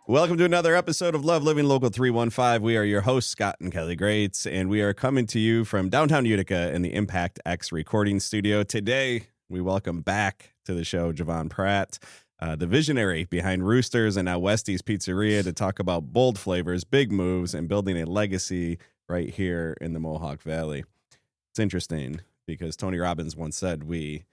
Welcome to another episode of Love Living Local 315. We are your hosts, Scott and Kelly Greats, and we are coming to you from downtown Utica in the Impact X recording studio. Today, we welcome back to the show Javon Pratt, the visionary behind Roosters and now Westie's Pizzeria, to talk about bold flavors, big moves, and building a legacy right here in the Mohawk Valley. It's interesting because Tony Robbins once said we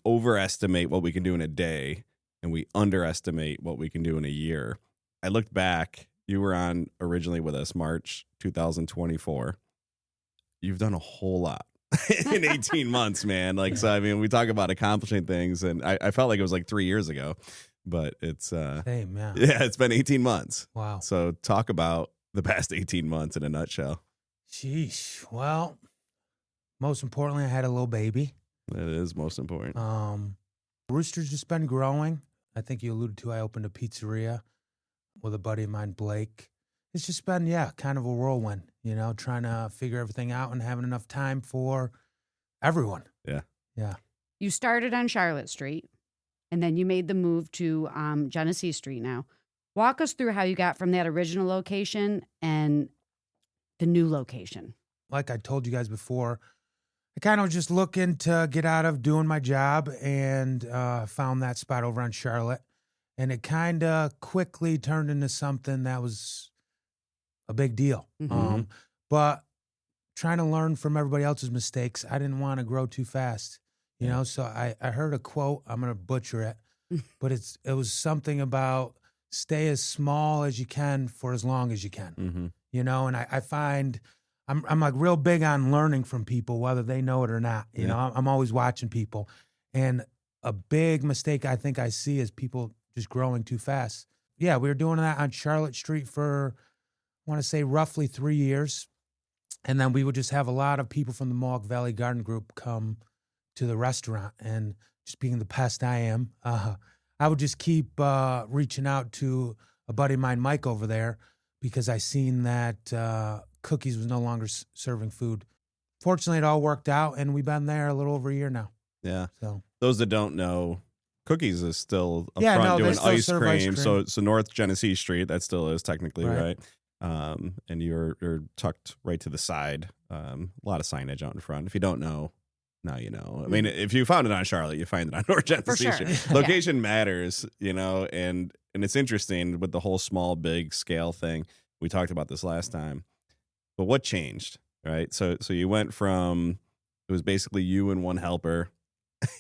overestimate what we can do in a day and we underestimate what we can do in a year. I looked back. You were on originally with us March 2024. You've done a whole lot in 18 months, man. So I mean, we talk about accomplishing things, and I felt like it was like 3 years ago, but it's hey, man. Yeah, it's been 18 months. Wow. So talk about the past 18 months in a nutshell. Sheesh. Well, most importantly, I had a little baby. That is most important. Rooster's just been growing. I think you alluded to, I opened a pizzeria with a buddy of mine, Blake. It's just been, kind of a whirlwind, trying to figure everything out and having enough time for everyone. Yeah. Yeah. You started on Charlotte Street, and then you made the move to Genesee Street now. Walk us through how you got from that original location and the new location. Like I told you guys before, I kind of was just looking to get out of doing my job and found that spot over on Charlotte. And it kind of quickly turned into something that was a big deal. Mm-hmm. But trying to learn from everybody else's mistakes, I didn't want to grow too fast. You know, so I heard a quote, I'm going to butcher it, but it was something about stay as small as you can for as long as you can. Mm-hmm. And I find I'm like real big on learning from people, whether they know it or not. You know, I'm always watching people. And a big mistake I think I see is people just growing too fast. Yeah, we were doing that on Charlotte Street for, I want to say, roughly 3 years. And then we would just have a lot of people from the Mohawk Valley Garden Group come to the restaurant. And just being the pest I am, I would just keep reaching out to a buddy of mine, Mike, over there, because I seen that Cookies was no longer serving food. Fortunately, it all worked out, and we've been there a little over a year now. Yeah. So those that don't know, Cookies is still up front doing ice cream. So North Genesee Street, that still is technically right. And you're tucked right to the side. A lot of signage out in front. If you don't know, now you know. I mean, if you found it on Charlotte, you find it on North Genesee Street. Location matters, and it's interesting with the whole small, big scale thing. We talked about this last time. But what changed, right? So you went from, it was basically you and one helper,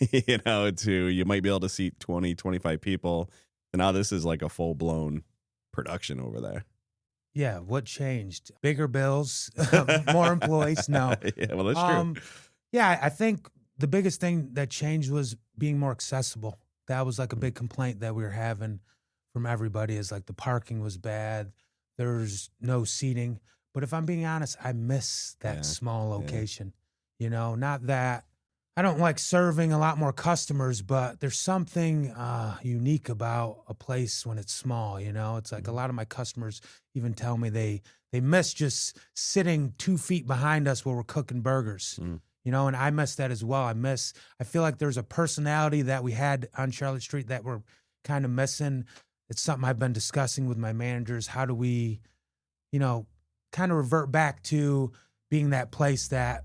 to you might be able to seat 20, 25 people. And now this is like a full-blown production over there. Yeah, what changed? Bigger bills, more employees? No. Yeah, well, that's true. Yeah, I think the biggest thing that changed was being more accessible. That was like a big complaint that we were having from everybody, is like the parking was bad. There's no seating. But if I'm being honest, I miss that small location. Not that I don't like serving a lot more customers, but there's something unique about a place when it's small. It's like a lot of my customers even tell me they miss just sitting 2 feet behind us while we're cooking burgers. And I miss that as well. I feel like there's a personality that we had on Charlotte Street that we're kind of missing. It's something I've been discussing with my managers. How do we, kind of revert back to being that place that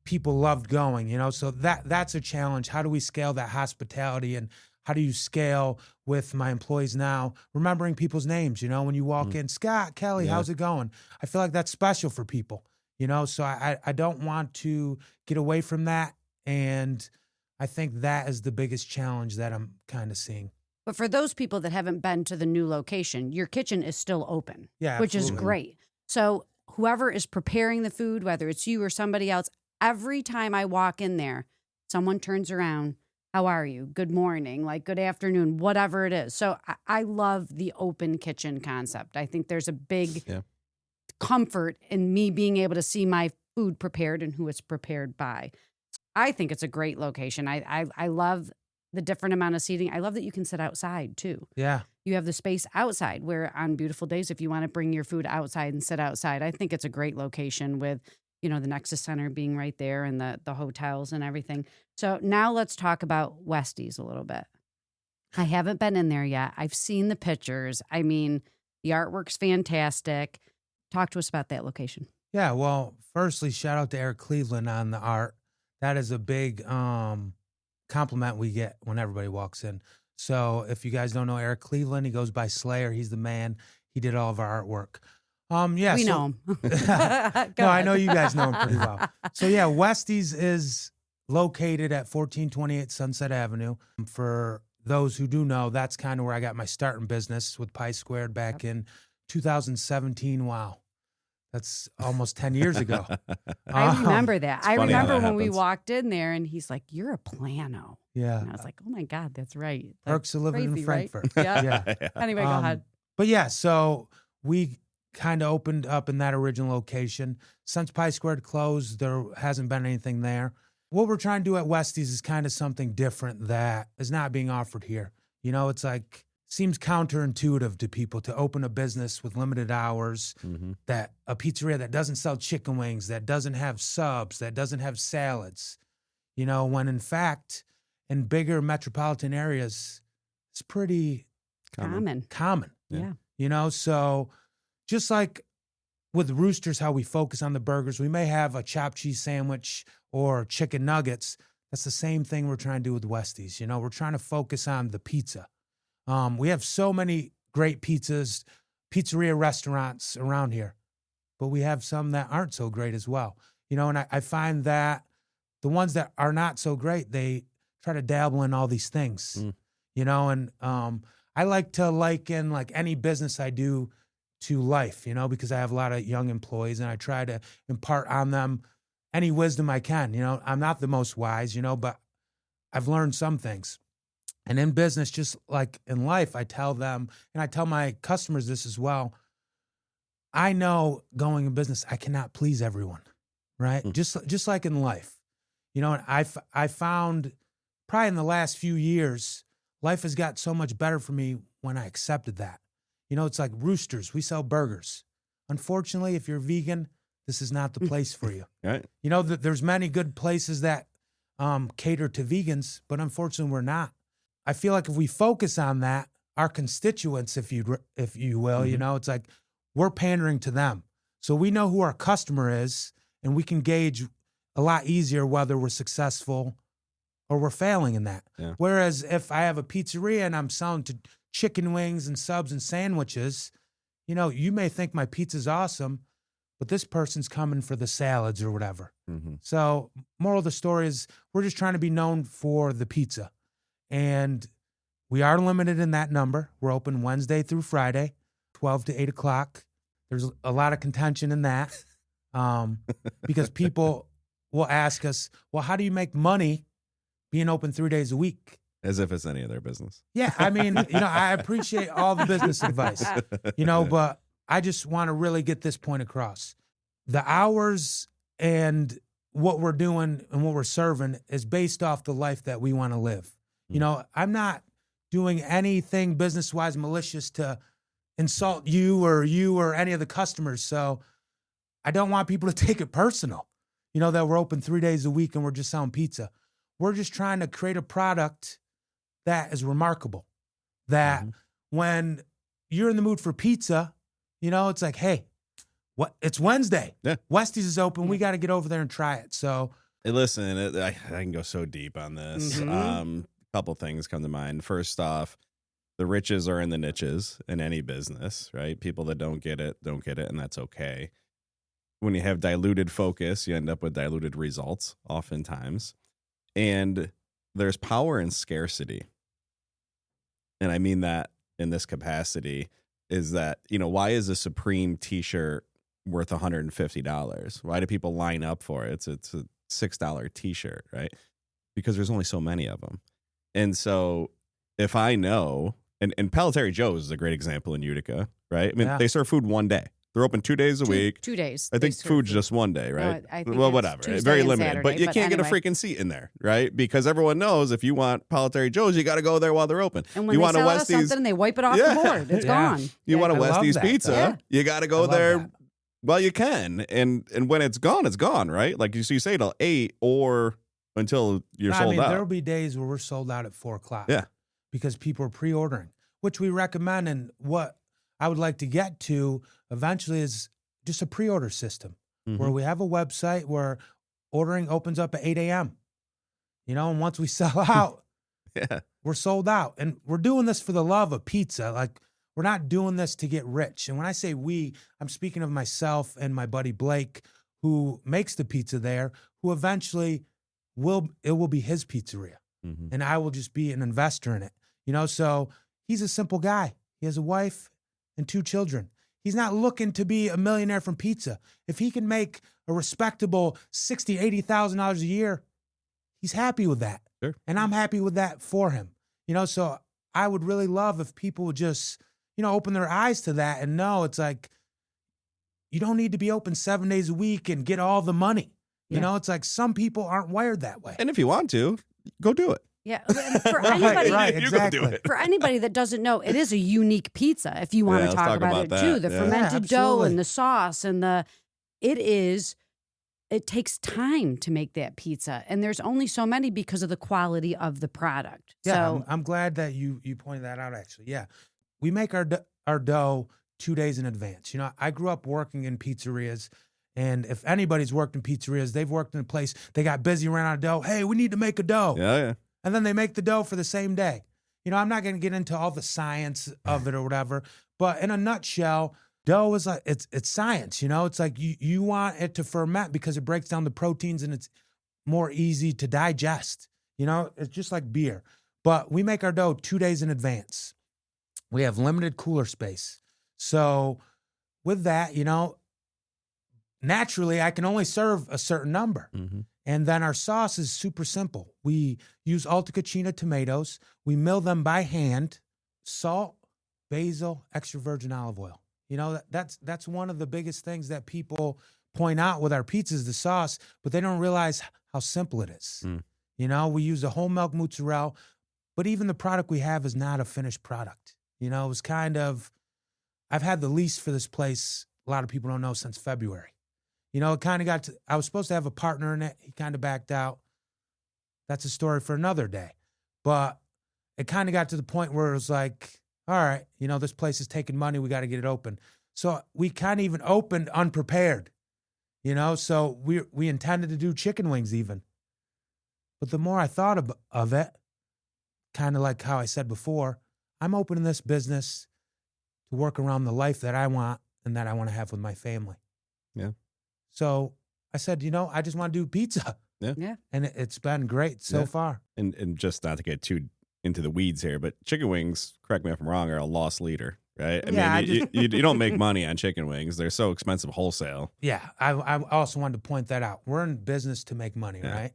people loved going, so that's a challenge. How do we scale that hospitality, and how do you scale with my employees now, remembering people's names, when you walk in, Scott, Kelly, how's it going? I feel like that's special for people, so I don't want to get away from that. And I think that is the biggest challenge that I'm kind of seeing. But for those people that haven't been to the new location, your kitchen is still open, which is great. So whoever is preparing the food, whether it's you or somebody else, every time I walk in there, someone turns around, how are you? Good morning, like good afternoon, whatever it is. So I love the open kitchen concept. I think there's a big comfort in me being able to see my food prepared and who it's prepared by. I think it's a great location. I love the different amount of seating. I love that you can sit outside too. Yeah. You have the space outside where on beautiful days, if you want to bring your food outside and sit outside, I think it's a great location with, the Nexus Center being right there and the hotels and everything. So now let's talk about Westie's a little bit. I haven't been in there yet. I've seen the pictures. I mean, The artwork's fantastic. Talk to us about that location. Yeah, well, firstly, shout out to Eric Cleveland on the art. That is a big compliment we get when everybody walks in. So if you guys don't know Eric Cleveland, he goes by Slayer. He's the man. He did all of our artwork. Yeah, we know him. No, I know you guys know him pretty well. So yeah, Westie's is located at 1428 Sunset Avenue. For those who do know, that's kind of where I got my start in business with Pie Squared back in 2017. Wow. That's almost 10 years ago. I remember that. I remember when happens. we walked in there and he's like, "You're a plano." Yeah. And I was like, "Oh my God, that's right." Perks of living in Frankfurt. Right? Yeah. Yeah. Anyway, go ahead. But yeah, so we kind of opened up in that original location. Since Pie Squared closed, there hasn't been anything there. What we're trying to do at Westie's is kind of something different that is not being offered here. You know, it's like, seems counterintuitive to people to open a business with limited hours, that a pizzeria that doesn't sell chicken wings, that doesn't have subs, that doesn't have salads, you know, when in fact, in bigger metropolitan areas, it's pretty common. Yeah. You know, so just like with Roosters, how we focus on the burgers, we may have a chopped cheese sandwich or chicken nuggets. That's the same thing we're trying to do with Westie's. You know, we're trying to focus on the pizza. We have so many great pizzeria restaurants around here, but we have some that aren't so great as well. You know, and I find that the ones that are not so great, they try to dabble in all these things, you know, and I like to liken like any business I do to life, you know, because I have a lot of young employees and I try to impart on them any wisdom I can. You know, I'm not the most wise, you know, but I've learned some things. And in business, just like in life, I tell them, and I tell my customers this as well, I know going in business, I cannot please everyone, right? Just like in life. You know, and I found probably in the last few years, life has got so much better for me when I accepted that. You know, it's like Roosters. We sell burgers. Unfortunately, if you're vegan, this is not the place for you. Right. You know, there's many good places that cater to vegans, but unfortunately, we're not. I feel like if we focus on that, our constituents, if you will, you know, it's like we're pandering to them. So we know who our customer is, and we can gauge a lot easier whether we're successful or we're failing in that. Yeah. Whereas if I have a pizzeria and I'm selling to chicken wings and subs and sandwiches, you know, you may think my pizza's awesome, but this person's coming for the salads or whatever. So moral of the story is we're just trying to be known for the pizza. And we are limited in that number. We're open Wednesday through Friday, 12 to 8 o'clock. There's a lot of contention in that because people will ask us, well, how do you make money being open 3 days a week? As if it's any of their business. Yeah, I mean, you know, I appreciate all the business advice, you know, but I just want to really get this point across. The hours and what we're doing and what we're serving is based off the life that we want to live. You know, I'm not doing anything business-wise malicious to insult you or any of the customers. So I don't want people to take it personal, you know, that we're open 3 days a week and we're just selling pizza. We're just trying to create a product that is remarkable, that when you're in the mood for pizza, you know, it's like, hey, it's Wednesday. Yeah. Westie's is open. We got to get over there and try it. So Hey, listen, I can go so deep on this. Couple things come to mind. First off, the riches are in the niches in any business, right? People that don't get it, and that's okay. When you have diluted focus, you end up with diluted results oftentimes. And there's power in scarcity. And I mean that in this capacity is that, you know, why is a Supreme t-shirt worth $150? Why do people line up for it? It's a $6 t-shirt, right? Because there's only so many of them. And so if I know, and Palatary Joe's is a great example in Utica, right? I mean, they serve food one day. They're open 2 days a week. 2 days. Oh, I think food's just one day, right? I think well, whatever. Tuesday Very and limited. Saturday, but you can't get a anyway. freaking seat in there, right? Because everyone knows if you want Palatary Joe's, you got to go there while they're open. And when you they want sell a us Westie's, something, they wipe it off the board. It's gone. You want a I love Westie's that. pizza, Yeah. you got to I go love there. that. Well, you can. And when it's gone, right? Like you say till 8 or until you're sold out. There'll be days where we're sold out at 4 o'clock. Yeah. Because people are pre-ordering, which we recommend. And what I would like to get to eventually is just a pre-order system where we have a website where ordering opens up at 8 a.m. And once we sell out, we're sold out. And we're doing this for the love of pizza. Like, we're not doing this to get rich. And when I say we, I'm speaking of myself and my buddy Blake, who makes the pizza there, who eventually it will be his pizzeria. And I will just be an investor in it. So he's a simple guy. He has a wife and 2 children. He's not looking to be a millionaire from pizza. If he can make a respectable $60,000, $80,000 a year, he's happy with that. Sure. And I'm happy with that for him. So I would really love if people would just, open their eyes to that and know it's like, you don't need to be open 7 days a week and get all the money. It's like some people aren't wired that way. And if you want to, go do it. Yeah, for anybody, right, exactly. For anybody that doesn't know, it is a unique pizza. If you want to talk about it that. too, the fermented dough and the sauce and it takes time to make that pizza, and there's only so many because of the quality of the product. Yeah, so I'm glad that you pointed that out. Actually, yeah, we make our dough 2 days in advance. I grew up working in pizzerias. And if anybody's worked in pizzerias, they've worked in a place, they got busy, ran out of dough. Hey, we need to make a dough. Yeah. And then they make the dough for the same day. I'm not going to get into all the science of it or whatever, but in a nutshell, dough is like, it's science, It's like you want it to ferment because it breaks down the proteins and it's more easy to digest. It's just like beer. But we make our dough 2 days in advance. We have limited cooler space. So with that, naturally, I can only serve a certain number. And then our sauce is super simple. We use Alta Cucina tomatoes. We mill them by hand. Salt, basil, extra virgin olive oil. That's one of the biggest things that people point out with our pizzas, the sauce, but they don't realize how simple it is. We use a whole milk mozzarella, but even the product we have is not a finished product. It was kind of, I've had the lease for this place, a lot of people don't know, since February. It kind of got to, I was supposed to have a partner in it. He kind of backed out. That's a story for another day. But it kind of got to the point where it was like, all right, this place is taking money. We got to get it open. So we kind of even opened unprepared, so we intended to do chicken wings even. But the more I thought of it, kind of like how I said before, I'm opening this business to work around the life that I want and that I want to have with my family. Yeah. So I said, I just want to do pizza. Yeah. And it's been great so far. And just not to get too into the weeds here, but chicken wings, correct me if I'm wrong, are a loss leader, right? You don't make money on chicken wings. They're so expensive wholesale. Yeah. I also wanted to point that out. We're in business to make money, right?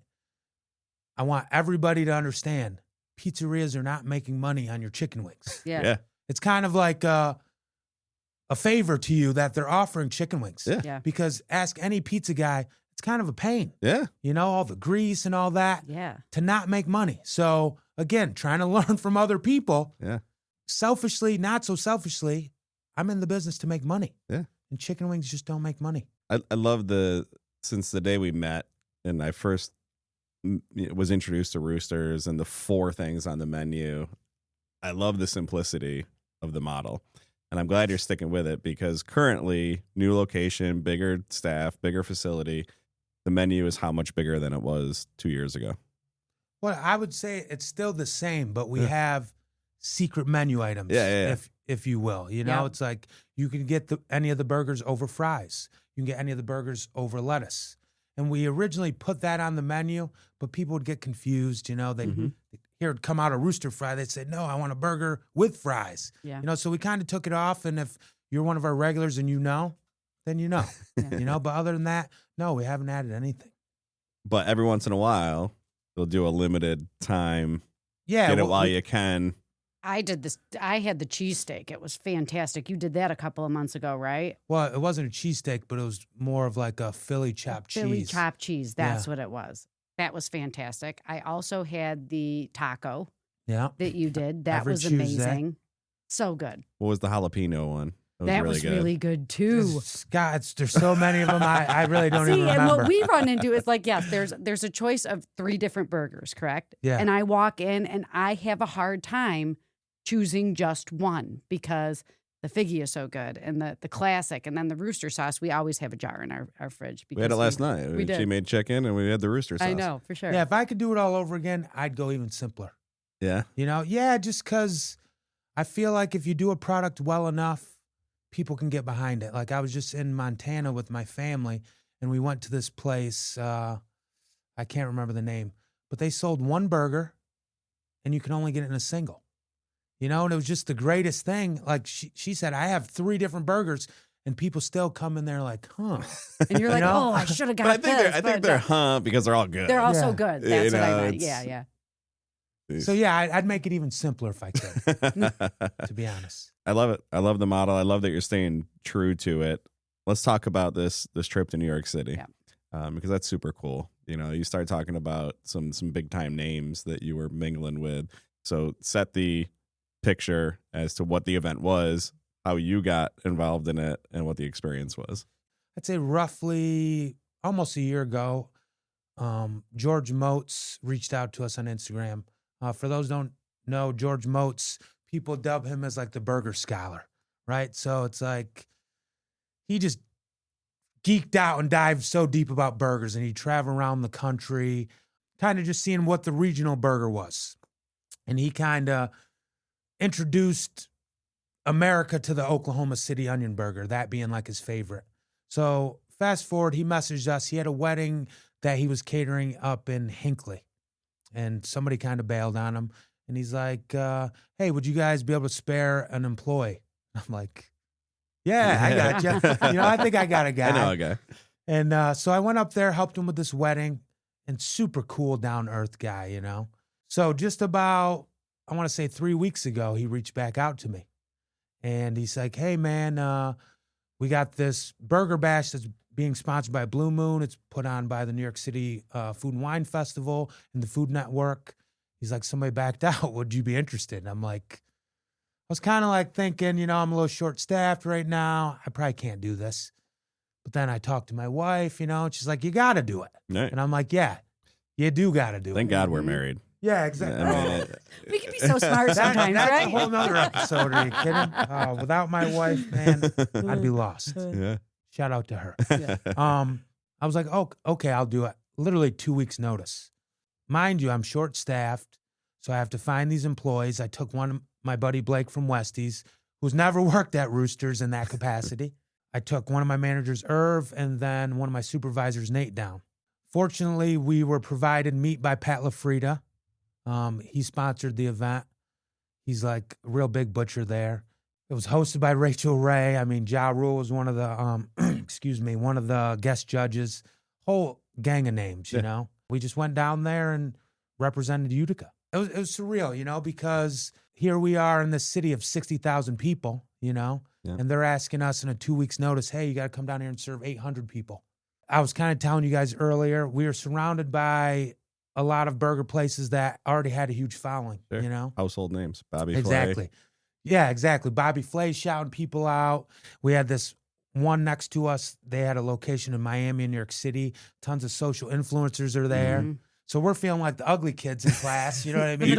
I want everybody to understand pizzerias are not making money on your chicken wings. Yeah. It's kind of like a favor to you that they're offering chicken wings. Yeah. Because ask any pizza guy, it's kind of a pain. Yeah. All the grease and all that. Yeah. To not make money. So again, trying to learn from other people. Yeah. Selfishly, not so selfishly, I'm in the business to make money. Yeah. And chicken wings just don't make money. I love since the day we met and I first was introduced to Roosters and the 4 things on the menu, I love the simplicity of the model. And I'm glad you're sticking with it because currently, new location, bigger staff, bigger facility, the menu is how much bigger than it was 2 years ago? Well, I would say it's still the same, but we have secret menu items, if you will. It's like you can get any of the burgers over fries. You can get any of the burgers over lettuce. And we originally put that on the menu, but people would get confused. They'd hear it come out a Rooster fry. They'd say, no, I want a burger with fries. Yeah. So we kind of took it off. And if you're one of our regulars and then you know. But other than that, no, we haven't added anything. But every once in a while, they'll do a limited time. Yeah. Get it while you can. I did this. I had the cheesesteak. It was fantastic. You did that a couple of months ago, right? Well, it wasn't a cheesesteak, but it was more of like a Philly chopped cheese. Philly chopped cheese. That's what it was. That was fantastic. I also had the taco that you did. That was amazing. So good. What was the jalapeno one? That was really good too. Scott, there's so many of them. I really don't even remember. And what we run into is like, yes, there's a choice of 3 different burgers, correct? Yeah. And I walk in and I have a hard time choosing just one because the figgy is so good, and the classic, and then the Rooster sauce. We always have a jar in our fridge. We had it last night. We did. She made chicken, and we had the Rooster sauce. I know, for sure. Yeah, if I could do it all over again, I'd go even simpler. Yeah. Just because I feel like if you do a product well enough, people can get behind it. Like I was just in Montana with my family, and we went to this place. I can't remember the name, but they sold one burger, and you can only get it in a single. And it was just the greatest thing. Like she said, I have 3 different burgers, and people still come in there like, huh. And you're like, oh, I should have got this. I think they're because they're all good. They're all so good. That's what I meant. Yeah. So I'd make it even simpler if I could, to be honest. I love it. I love the model. I love that you're staying true to it. Let's talk about this trip to New York City, because that's super cool. You start talking about some big time names that you were mingling with. So set the picture as to what the event was, how you got involved in it, and what the experience was. I'd say roughly almost a year ago, George Moats reached out to us on Instagram. For those who don't know, George Moats, people dub him as like the burger scholar, right? So it's like he just geeked out and dived so deep about burgers, and he'd travel around the country, kind of just seeing what the regional burger was. And he kind of introduced America to the Oklahoma City onion burger, that being like his favorite. So fast forward, he messaged us. He had a wedding that he was catering up in Hinckley, and somebody kind of bailed on him. And he's like, hey, would you guys be able to spare an employee? I'm like, yeah, I got you. I think I got a guy. I know a guy. And so I went up there, helped him with this wedding, and super cool, down-to-earth guy, So just about, I want to say 3 weeks ago, he reached back out to me. And he's like, hey, man, we got this burger bash that's being sponsored by Blue Moon. It's put on by the New York City Food and Wine Festival and the Food Network. He's like, somebody backed out. Would you be interested? And I'm like, I was kind of like thinking, I'm a little short-staffed right now. I probably can't do this. But then I talked to my wife, and she's like, you got to do it. Right. And I'm like, yeah, you do got to do it. Thank God we're married. Yeah, exactly. We can be so smart sometimes, that's right? a whole nother episode. Are you kidding? Without my wife, man, I'd be lost. Yeah. Shout out to her. Yeah. I was like, oh, okay, I'll do it. Literally 2 weeks notice. Mind you, I'm short-staffed, so I have to find these employees. I took my buddy Blake from Westie's, who's never worked at Roosters in that capacity. I took one of my managers, Irv, and then one of my supervisors, Nate, down. Fortunately, we were provided meat by Pat LaFrida. He sponsored the event. He's like a real big butcher there. It was hosted by Rachel Ray. I mean, Ja Rule was one of the, one of the guest judges. Whole gang of names, We just went down there and represented Utica. It was surreal, because here we are in this city of 60,000 people, and they're asking us in a 2 weeks notice, hey, you got to come down here and serve 800 people. I was kind of telling you guys earlier, we are surrounded by a lot of burger places that already had a huge following, Sure. Household names, Bobby Flay. Exactly. Yeah, exactly. Bobby Flay shouting people out. We had this one next to us. They had a location in Miami and New York City. Tons of social influencers are there. Mm-hmm. So we're feeling like the ugly kids in class. You know what I mean?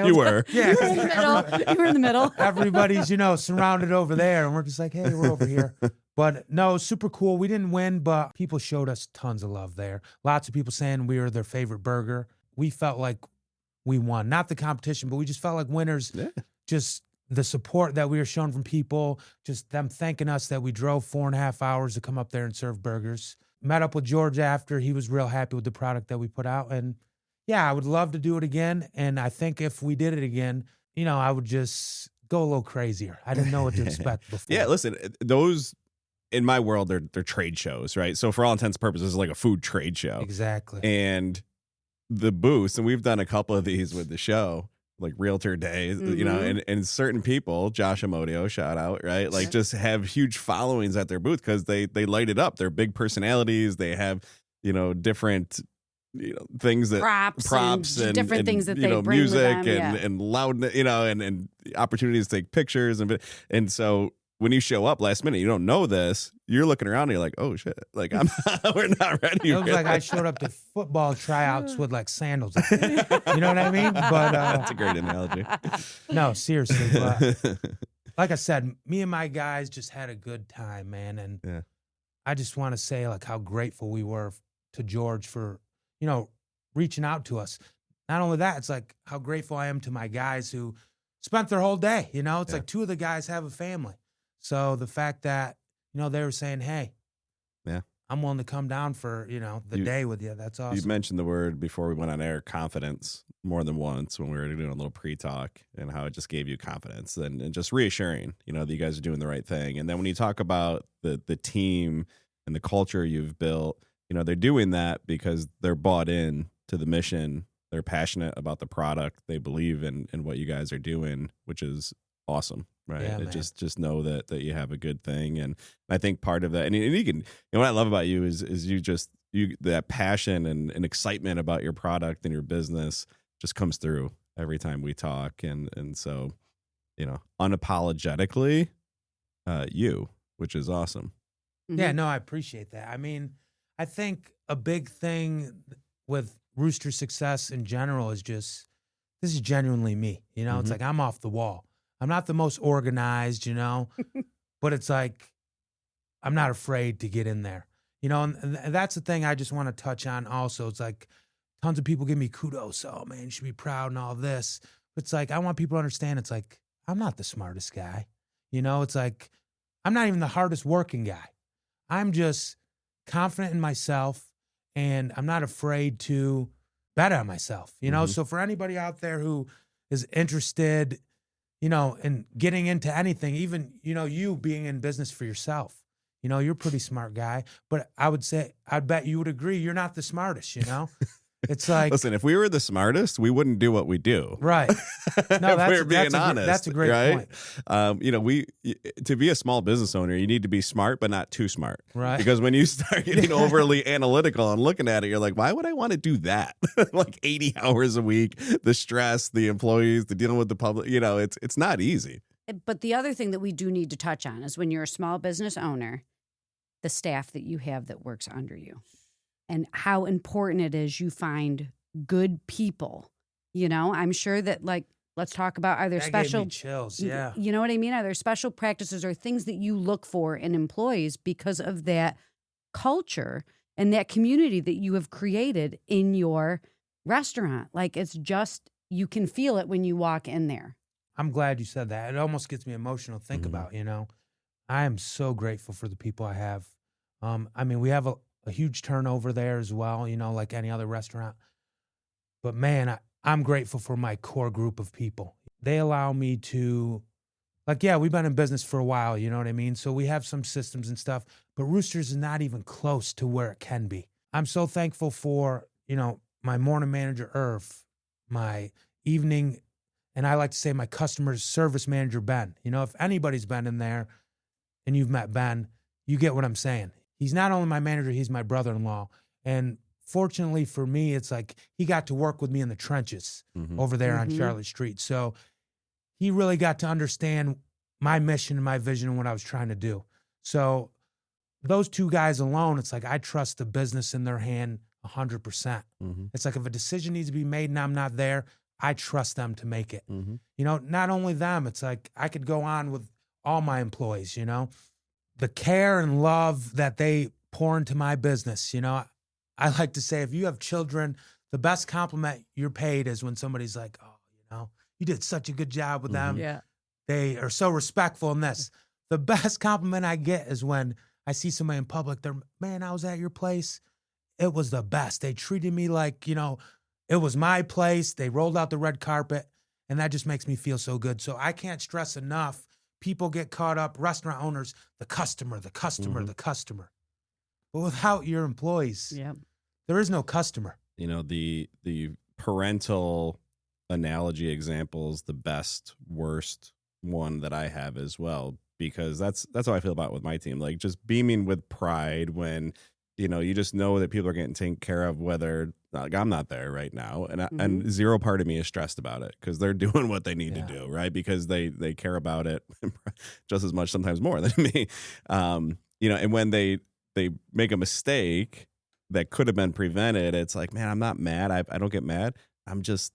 You were. Yeah. You were in the middle. You were in the middle. Everybody's, surrounded over there. And we're just like, hey, we're over here. But no, super cool. We didn't win, but people showed us tons of love there. Lots of people saying we were their favorite burger. We felt like we won. Not the competition, but we just felt like winners. Yeah. Just the support that we were shown from people, just them thanking us that we drove 4.5 hours to come up there and serve burgers. Met up with George after. He was real happy with the product that we put out. And yeah, I would love to do it again. And I think if we did it again, I would just go a little crazier. I didn't know what to expect before. Yeah, listen, those, in my world, they're trade shows, right? So for all intents and purposes, it's like a food trade show. Exactly. And the booths, and we've done a couple of these with the show, like Realtor Day, and certain people, Josh Amodio, shout out, right? Like just have huge followings at their booth because they light it up. They're big personalities. They have, different things that props and different things that they bring music with them, and loudness, and opportunities to take pictures and so when you show up last minute, you don't know this. You're looking around and you're like, oh shit, like we're not ready. It was like I showed up to football tryouts with like sandals. You know what I mean? But that's a great analogy. No, seriously. But like I said, me and my guys just had a good time, man. And I just want to say like how grateful we were to George for, reaching out to us. Not only that, it's like how grateful I am to my guys who spent their whole day. It's like 2 of the guys have a family. So the fact that, they were saying, hey, I'm willing to come down for, the day with you. That's awesome. You mentioned the word before we went on air, confidence, more than once when we were doing a little pre-talk, and how it just gave you confidence and just reassuring, that you guys are doing the right thing. And then when you talk about the team and the culture you've built, they're doing that because they're bought in to the mission. They're passionate about the product. They believe in what you guys are doing, which is awesome. Right. Yeah, just know that you have a good thing. And I think part of that, and you can, what I love about you is you that passion and excitement about your product and your business just comes through every time we talk. And so, unapologetically, you, which is awesome. Yeah, no, I appreciate that. I mean, I think a big thing with Rooster success in general is just, this is genuinely me. It's like I'm off the wall. I'm not the most organized, but it's like I'm not afraid to get in there, and that's the thing I just want to touch on also. It's like tons of people give me kudos. Oh, man, you should be proud and all this. But it's like I want people to understand it's like I'm not the smartest guy. It's like I'm not even the hardest working guy. I'm just confident in myself, and I'm not afraid to bet on myself, So for anybody out there who is interested, in getting into anything, even, you being in business for yourself, you're a pretty smart guy, but I'd bet you would agree you're not the smartest, It's like, listen, if we were the smartest, we wouldn't do what we do. Right. No, if we're being honest. That's a great right? point. To be a small business owner, you need to be smart, but not too smart. Right. Because when you start getting overly analytical and looking at it, you're like, why would I want to do that? Like 80 hours a week, the stress, the employees, the dealing with the public, it's not easy. But the other thing that we do need to touch on is when you're a small business owner, the staff that you have that works under you. And how important it is you find good people. I'm sure that, like, let's talk about, are there that special gave me chills? Yeah. You know what I mean? Are there special practices or things that you look for in employees because of that culture and that community that you have created in your restaurant? Like, it's just, you can feel it when you walk in there. I'm glad you said that. It almost gets me emotional to think about, I am so grateful for the people I have. We have a huge turnover there as well, like any other restaurant. But man, I'm grateful for my core group of people. They allow me to, we've been in business for a while, you know what I mean? So we have some systems and stuff, but Roosters is not even close to where it can be. I'm so thankful for, my morning manager, Irv, my evening, and I like to say my customer service manager, Ben. If anybody's been in there and you've met Ben, you get what I'm saying. He's not only my manager, he's my brother-in-law. And fortunately for me, it's like he got to work with me in the trenches over there on Charlotte Street. So he really got to understand my mission and my vision and what I was trying to do. So those 2 guys alone, it's like I trust the business in their hand 100%. It's like if a decision needs to be made and I'm not there, I trust them to make it. Not only them, it's like I could go on with all my employees, the care and love that they pour into my business. I like to say, if you have children, the best compliment you're paid is when somebody's like, oh, you did such a good job with them. Yeah. They are so respectful in this. The best compliment I get is when I see somebody in public, man, I was at your place. It was the best. They treated me like, it was my place. They rolled out the red carpet, and that just makes me feel so good. So I can't stress enough. People get caught up, restaurant owners, the customer. But without your employees, there is no customer. The parental analogy example is the best, worst one that I have as well, because that's how I feel about it with my team. Like, just beaming with pride when, you just know that people are getting taken care of, whether I'm not there right now. And zero part of me is stressed about it because they're doing what they need to do, right? Because they care about it just as much, sometimes more than me. And when they make a mistake that could have been prevented, it's like, man, I'm not mad. I don't get mad. I'm just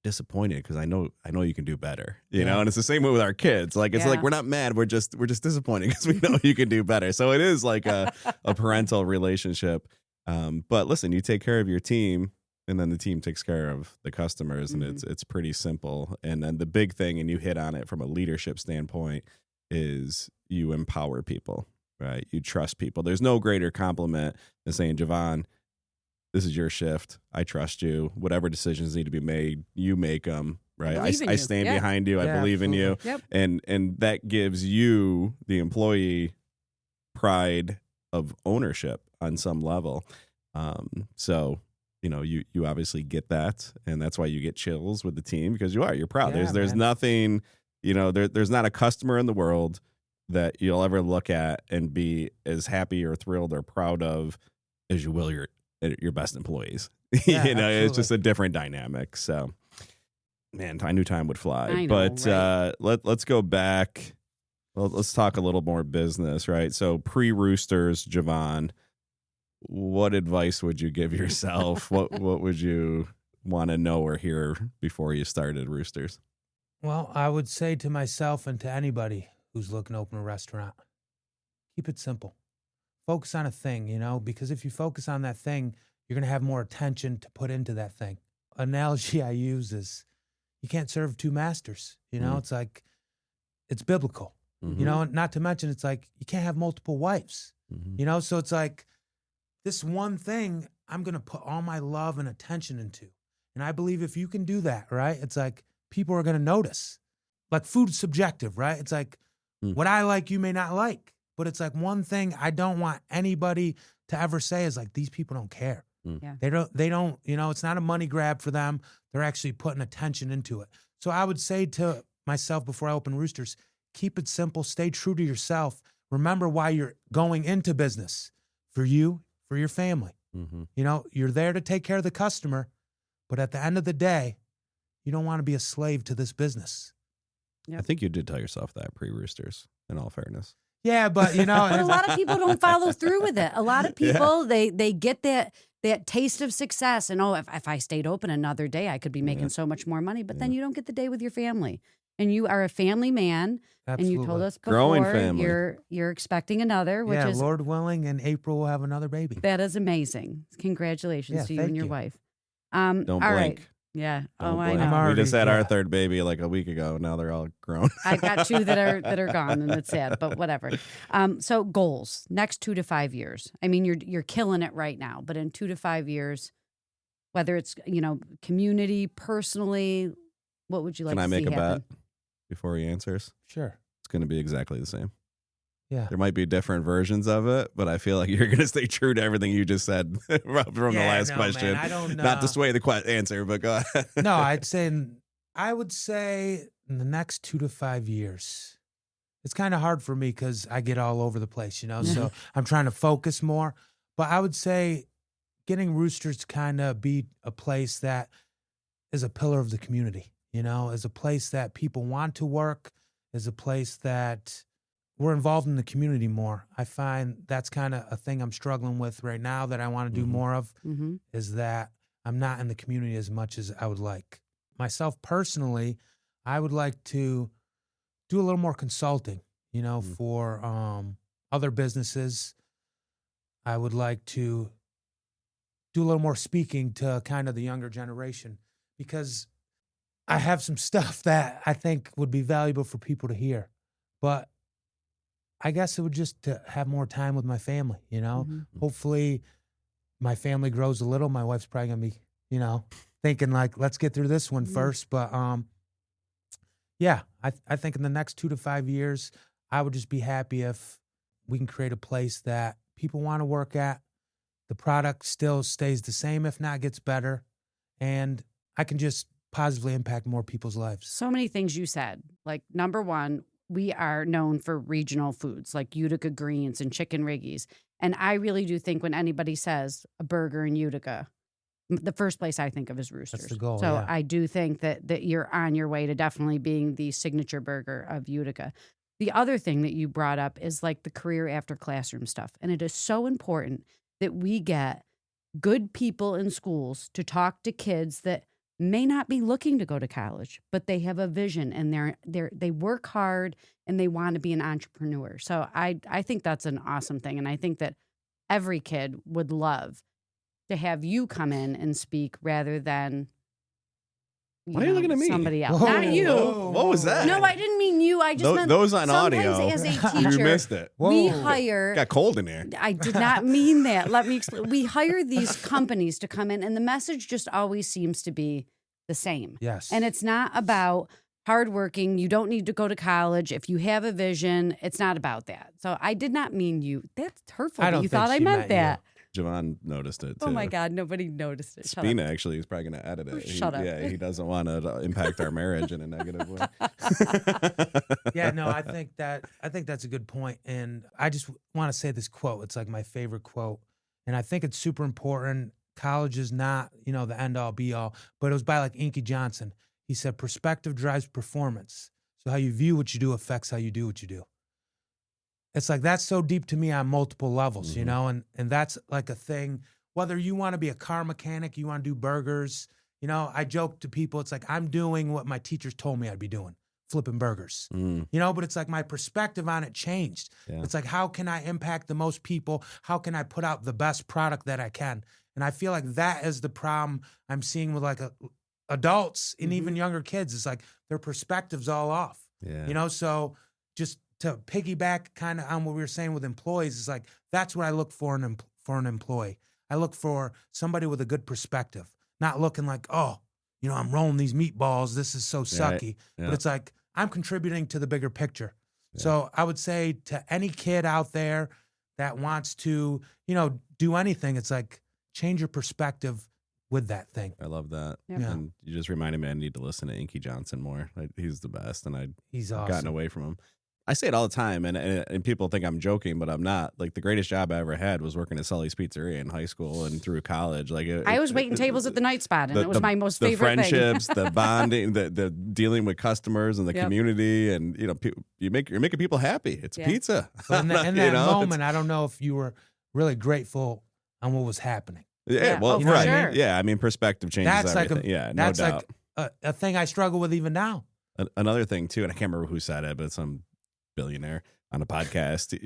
disappointed because I know you can do better, you know. And it's the same way with our kids. Like it's like we're not mad, we're just disappointed because we know you can do better. So it is like a parental relationship. But listen, you take care of your team, and then the team takes care of the customers, and it's pretty simple. And then the big thing, and you hit on it from a leadership standpoint, is you empower people, right? You trust people. There's no greater compliment than saying, Javon, this is your shift. I trust you. Whatever decisions need to be made, you make them, right? I stand behind you. I believe in you. Yep. And that gives you, the employee, pride of ownership on some level. So, you know, you obviously get that, and that's why you get chills with the team, because you're proud. There's nothing, you know, there's not a customer in the world that you'll ever look at and be as happy or thrilled or proud of as you will your best employees. Yeah, you know, absolutely. It's just a different dynamic. So, man, I knew time would fly. I know, but right? let's go back. Well, let's talk a little more business, right? So pre-Roosters, Javon, what advice would you give yourself? what would you want to know or hear before you started Roosters? Well, I would say to myself and to anybody who's looking to open a restaurant, keep it simple. Focus on a thing, you know, because if you focus on that thing, you're going to have more attention to put into that thing. Analogy I use is you can't serve two masters, you know, It's like, it's biblical, you know, not to mention it's like you can't have multiple wives, you know, so it's like this one thing I'm going to put all my love and attention into. And I believe if you can do that, right, it's like people are going to notice. Like food's subjective, right? It's like what I like, you may not like. But it's like one thing I don't want anybody to ever say is like, these people don't care. Yeah. They don't, you know, it's not a money grab for them. They're actually putting attention into it. So I would say to myself before I open Roosters, keep it simple, stay true to yourself. Remember why you're going into business, for you, for your family. You know, you're there to take care of the customer, but at the end of the day, you don't want to be a slave to this business. I think you did tell yourself that pre-Roosters, in all fairness. Yeah, but you know, but a lot of people don't follow through with it. A lot of people, they get that taste of success, and if I stayed open another day, I could be making so much more money. But then you don't get the day with your family, and you are a family man. Absolutely. And you told us before Growing family. you're expecting another, which is Lord willing, in April we'll have another baby. that is amazing. Congratulations to you and your wife. Don't all blink. right. Yeah. Don't I blink. know. We just had our third baby like a week ago. Now they're all grown. I've got two that are gone, and it's sad, but whatever. So goals next 2 to 5 years. I mean, you're killing it right now, but in 2 to 5 years, whether it's community, personally, what would you like? Can I to make see a happen? bet before he answers? Sure. It's going to be exactly the same. Yeah. There might be different versions of it, but I feel like you're going to stay true to everything you just said from the last question. Man, I don't know. Not to sway the answer, but go ahead. No, I would say in the next 2 to 5 years. It's kind of hard for me because I get all over the place, you know, so I'm trying to focus more. But I would say getting Roosters to kind of be a place that is a pillar of the community, you know, is a place that people want to work, is a place that we're involved in the community more. I find that's kind of a thing I'm struggling with right now that I want to do more of, is that I'm not in the community as much as I would like. Myself personally, I would like to do a little more consulting, you know, for other businesses. I would like to do a little more speaking to kind of the younger generation, because I have some stuff that I think would be valuable for people to hear. But I guess it would just to have more time with my family, you know. Hopefully my family grows a little. My wife's probably going to be, you know, thinking like, let's get through this one first. But yeah, I think in the next 2 to 5 years, I would just be happy if we can create a place that people want to work at. The product still stays the same, if not gets better. And I can just positively impact more people's lives. So many things you said. Like, number one, we are known for regional foods like Utica greens and chicken riggies. And I really do think when anybody says a burger in Utica, the first place I think of is Roosters. That's the goal, so yeah. I do think that you're on your way to definitely being the signature burger of Utica. The other thing that you brought up is like the career after classroom stuff. And it is so important that we get good people in schools to talk to kids that may not be looking to go to college, but they have a vision and they work hard and they want to be an entrepreneur. So I think that's an awesome thing. And I think that every kid would love to have you come in and speak rather than why are you looking at me? Somebody else. Whoa, Not you. What was that? No, I didn't mean you. I just meant those on audio. As a teacher, You missed it. We hire. Got cold in here. I did not mean that. Let me explain. We hire these companies to come in, and the message just always seems to be the same. Yes. And it's not about hardworking. You don't need to go to college. If you have a vision, it's not about that. So I did not mean you. That's hurtful. I don't You think thought I she meant that. Javon noticed it, too. Oh, my God. Nobody noticed it. Spina actually is probably going to edit it. Shut up. Yeah, he doesn't want to impact our marriage in a negative way. Yeah, no, I think that's a good point. And I just want to say this quote. It's like my favorite quote. And I think it's super important. College is not, the end all be all, but it was by like Inky Johnson. He said, perspective drives performance. So how you view what you do affects how you do what you do. It's like, that's so deep to me on multiple levels, and that's like a thing, whether you want to be a car mechanic, you want to do burgers, I joke to people, it's like, I'm doing what my teachers told me I'd be doing, flipping burgers, but it's like my perspective on it changed. Yeah. It's like, how can I impact the most people? How can I put out the best product that I can? And I feel like that is the problem I'm seeing with like adults and even younger kids. It's like their perspective's all off, so just to piggyback kind of on what we were saying with employees, is like, that's what I look for an employee. I look for somebody with a good perspective, not looking like, oh, I'm rolling these meatballs. This is so sucky. Yeah. But it's like, I'm contributing to the bigger picture. Yeah. So I would say to any kid out there that wants to, do anything, it's like, change your perspective with that thing. I love that. Yep. Yeah. And you just reminded me I need to listen to Inky Johnson more. He's the best, and he's awesome. Gotten away from him. I say it all the time, and people think I'm joking, but I'm not. Like, the greatest job I ever had was working at Sully's Pizzeria in high school and through college. Like, I was waiting tables at the Night Spot, and it was my most favorite thing. The friendships, the bonding, the dealing with customers and the community, and you're making people happy. It's pizza. But in that moment, I don't know if you were really grateful on what was happening. Yeah, well, right. Sure. Yeah, I mean, perspective changes everything. That's no doubt. Like a thing I struggle with even now. Another thing too, and I can't remember who said it, but some billionaire on a podcast,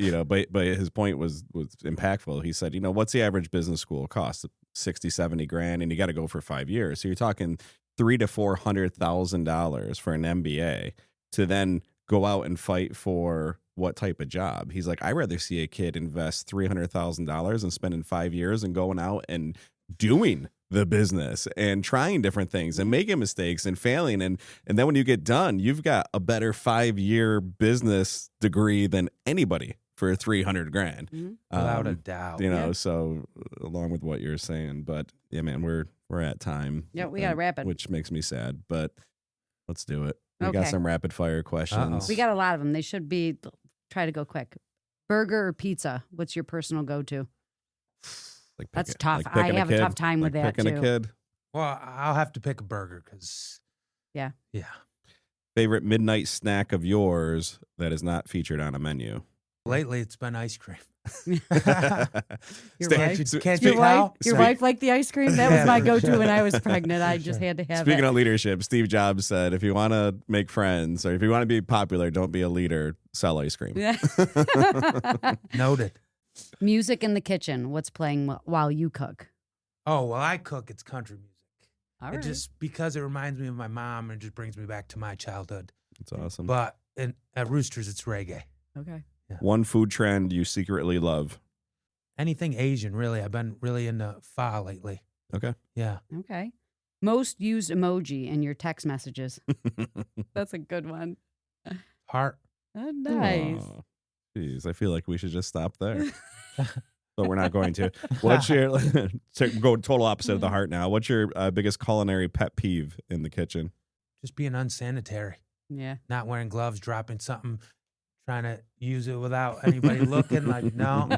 but his point was impactful. He said, what's the average business school cost? 60, 70 grand, and you got to go for 5 years. So you're talking $300,000 to $400,000 for an MBA to then go out and fight for what type of job. He's like, I'd rather see a kid invest $300,000 and spending 5 years and going out and doing the business and trying different things and making mistakes and failing. And then when you get done, you've got a better 5-year business degree than anybody for $300,000. Mm-hmm. Without a doubt. So along with what you're saying, but yeah, man, we're at time. Yeah, we got to wrap it. Which makes me sad, but let's do it. We got some rapid fire questions. We got a lot of them. They should be, try to go quick. Burger or pizza? What's your personal go-to? That's tough. I have a tough time with that, picking too. A kid. Well, I'll have to pick a burger because... Yeah. Favorite midnight snack of yours that is not featured on a menu? Lately, it's been ice cream. Your Your wife liked the ice cream? That was my go-to when I was pregnant. I just had to have Speaking it. of leadership, Steve Jobs said, if you want to make friends or if you want to be popular, don't be a leader, sell ice cream. Yeah. Noted. Music in the kitchen. What's playing while you cook? Oh, while I cook, it's country music. All right. Just because it reminds me of my mom and it just brings me back to my childhood. That's awesome. But at Roosters, it's reggae. Okay. Yeah. One food trend you secretly love? Anything Asian, really. I've been really into pho lately. Okay. Yeah. Okay. Most used emoji in your text messages. That's a good one. Heart. Oh, nice. Oh, geez, I feel like we should just stop there. But we're not going to. What's your go total opposite of the heart now? What's your biggest culinary pet peeve in the kitchen? Just being unsanitary. Yeah. Not wearing gloves, dropping something, trying to use it without anybody looking. Like, no,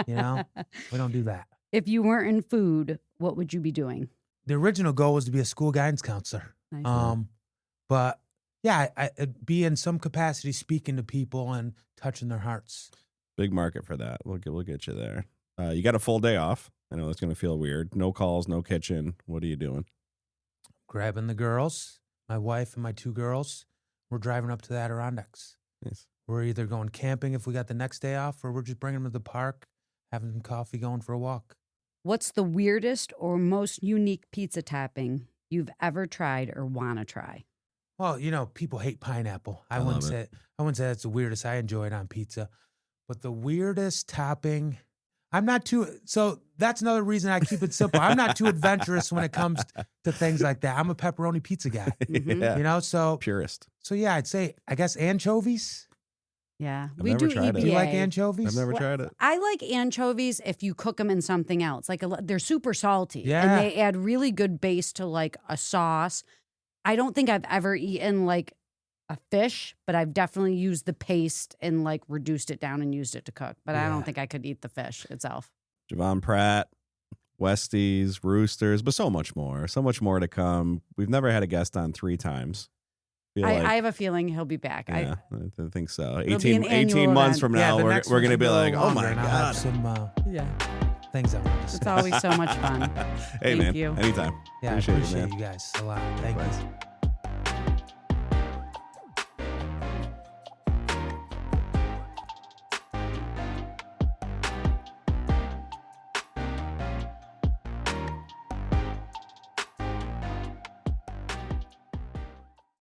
we don't do that. If you weren't in food, what would you be doing? The original goal was to be a school guidance counselor. Nice. But yeah, I'd be in some capacity speaking to people and touching their hearts. Big market for that. We'll get you there. You got a full day off. I know it's going to feel weird. No calls, no kitchen. What are you doing? grabbing the girls, my wife and my 2 girls. We're driving up to the Adirondacks. Nice. We're either going camping if we got the next day off, or we're just bringing them to the park, having some coffee, going for a walk. What's the weirdest or most unique pizza topping you've ever tried or want to try? Well, people hate pineapple. I wouldn't say that's the weirdest. I enjoy it on pizza. But the weirdest topping, so that's another reason I keep it simple. I'm not too adventurous when it comes to things like that. I'm a pepperoni pizza guy. Yeah. So purist. So yeah, I'd say, I guess anchovies. Yeah, we do EBA. Do you like anchovies? I've never tried it. I like anchovies if you cook them in something else. Like they're super salty. Yeah. And they add really good base to like a sauce. I don't think I've ever eaten like a fish, but I've definitely used the paste and like reduced it down and used it to cook. But I don't think I could eat the fish itself. Javon Pratt, Westies, Roosters, but so much more to come. We've never had a guest on 3 times. I have a feeling he'll be back. Yeah, I think so. It'll 18 months from now, we're going to be like, oh my God. God. Some things I want to discuss. It's always so much fun. Hey, Thank man. you. Anytime. Yeah, I appreciate you guys a lot. Thank you.